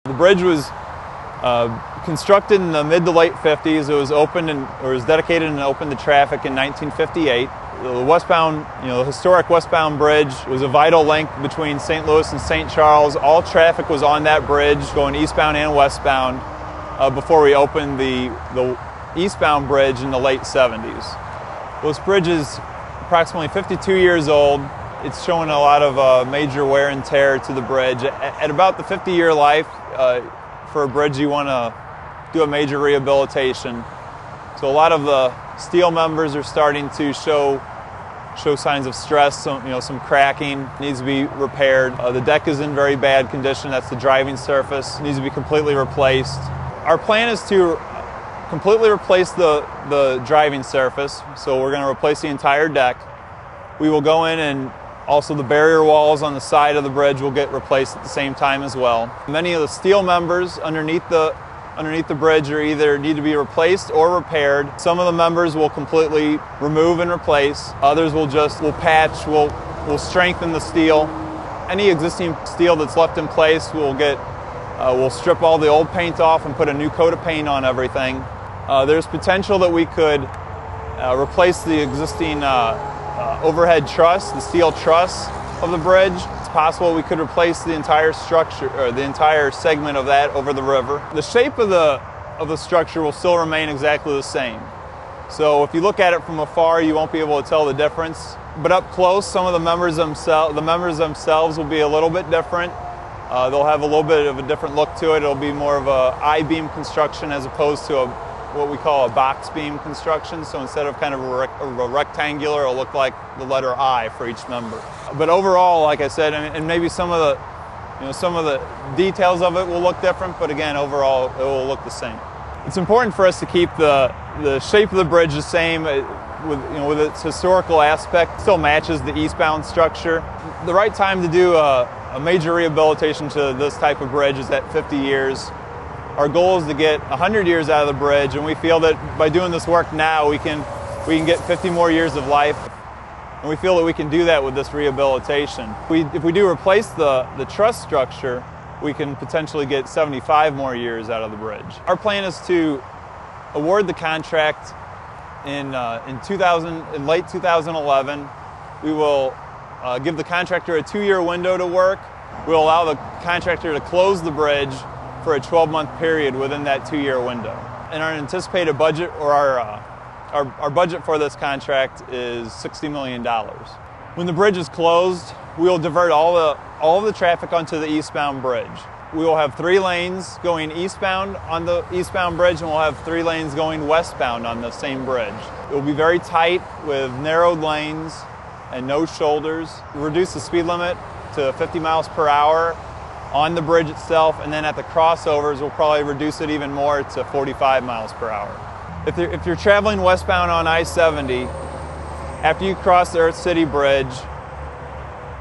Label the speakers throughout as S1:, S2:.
S1: The bridge was constructed in the mid to late 50s. It was opened or was dedicated and opened to traffic in 1958. The westbound, the historic westbound bridge was a vital link between St. Louis and St. Charles. All traffic was on that bridge going eastbound and westbound before we opened the eastbound bridge in the late 70s. This bridge is approximately 52 years old. It's showing a lot of major wear and tear to the bridge. At about the 50-year life, for a bridge, you want to do a major rehabilitation. So a lot of the steel members are starting to show signs of stress. Some cracking needs to be repaired. The deck is in very bad condition. That's the driving surface. It needs to be completely replaced. Our plan is to completely replace the driving surface. So we're going to replace the entire deck. We will go in, and also the barrier walls on the side of the bridge will get replaced at the same time as well. Many of the steel members underneath the bridge are either need to be replaced or repaired. Some of the members will completely remove and replace. Others will patch, will strengthen the steel. Any existing steel that's left in place we'll strip all the old paint off and put a new coat of paint on everything. There's potential that we could replace the existing overhead truss, the steel truss of the bridge. It's possible we could replace the entire structure, or the entire segment of that over the river. The shape of the structure will still remain exactly the same. So if you look at it from afar, you won't be able to tell the difference. But up close, some of the members themselves will be a little bit different. They'll have a little bit of a different look to it. It'll be more of a I-beam construction as opposed to what we call a box beam construction. So instead of kind of a rectangular, it'll look like the letter I for each member. But overall, like I said, and maybe some of the details of it will look different, but again, overall, it will look the same. It's important for us to keep the shape of the bridge the same with its historical aspect. It still matches the eastbound structure. The right time to do a major rehabilitation to this type of bridge is at 50 years. Our goal is to get 100 years out of the bridge, and we feel that by doing this work now, we can get 50 more years of life, and we feel that we can do that with this rehabilitation. If we do replace the truss structure, we can potentially get 75 more years out of the bridge. Our plan is to award the contract in late 2011. We will give the contractor a 2-year window to work. We'll allow the contractor to close the bridge for a 12-month period within that 2-year window. And our anticipated budget, or our budget for this contract, is $60 million. When the bridge is closed, we will divert all of the traffic onto the eastbound bridge. We will have 3 lanes going eastbound on the eastbound bridge, and we'll have 3 lanes going westbound on the same bridge. It will be very tight with narrowed lanes and no shoulders. We'll reduce the speed limit to 50 miles per hour on the bridge itself, and then at the crossovers we'll probably reduce it even more to 45 miles per hour. If you're traveling westbound on I-70, after you cross the Earth City Bridge,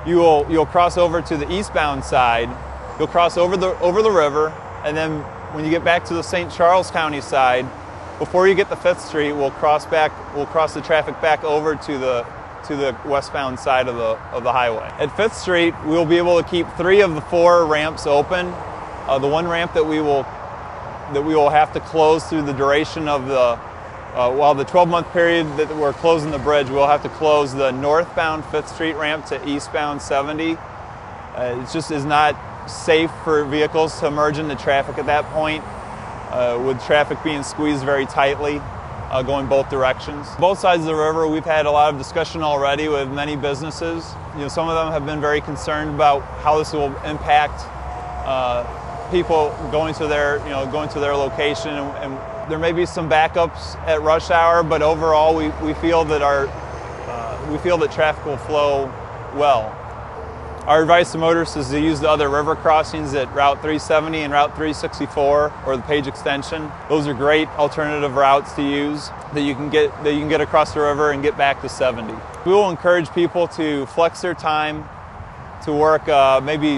S1: you'll cross over to the eastbound side. You'll cross over the river, and then when you get back to the St. Charles County side, before you get to 5th Street, we'll cross the traffic back over to the westbound side of the highway. At 5th Street, we'll be able to keep 3 of the 4 ramps open. The one ramp that we will have to close through the duration of while the 12-month period that we're closing the bridge, we'll have to close the northbound 5th Street ramp to eastbound 70. It just is not safe for vehicles to merge into traffic at that point, with traffic being squeezed very tightly. Going both directions. Both sides of the river, we've had a lot of discussion already with many businesses. Some of them have been very concerned about how this will impact people going to their location, and there may be some backups at rush hour, but overall we feel that traffic will flow well. Our advice to motorists is to use the other river crossings at Route 370 and Route 364, or the Page Extension. Those are great alternative routes to use that you can get across the river and get back to 70. We will encourage people to flex their time to work maybe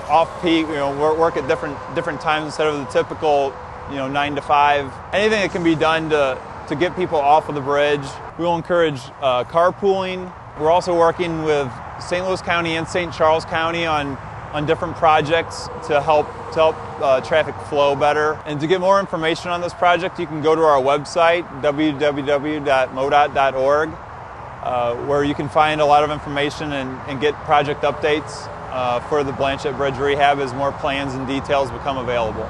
S1: off-peak, work at different times instead of the typical 9 to 5. Anything that can be done to get people off of the bridge. We will encourage carpooling. We're also working with St. Louis County and St. Charles County on on different projects to help traffic flow better. And to get more information on this project, you can go to our website, www.modot.org, where you can find a lot of information and get project updates for the Blanchette Bridge rehab as more plans and details become available.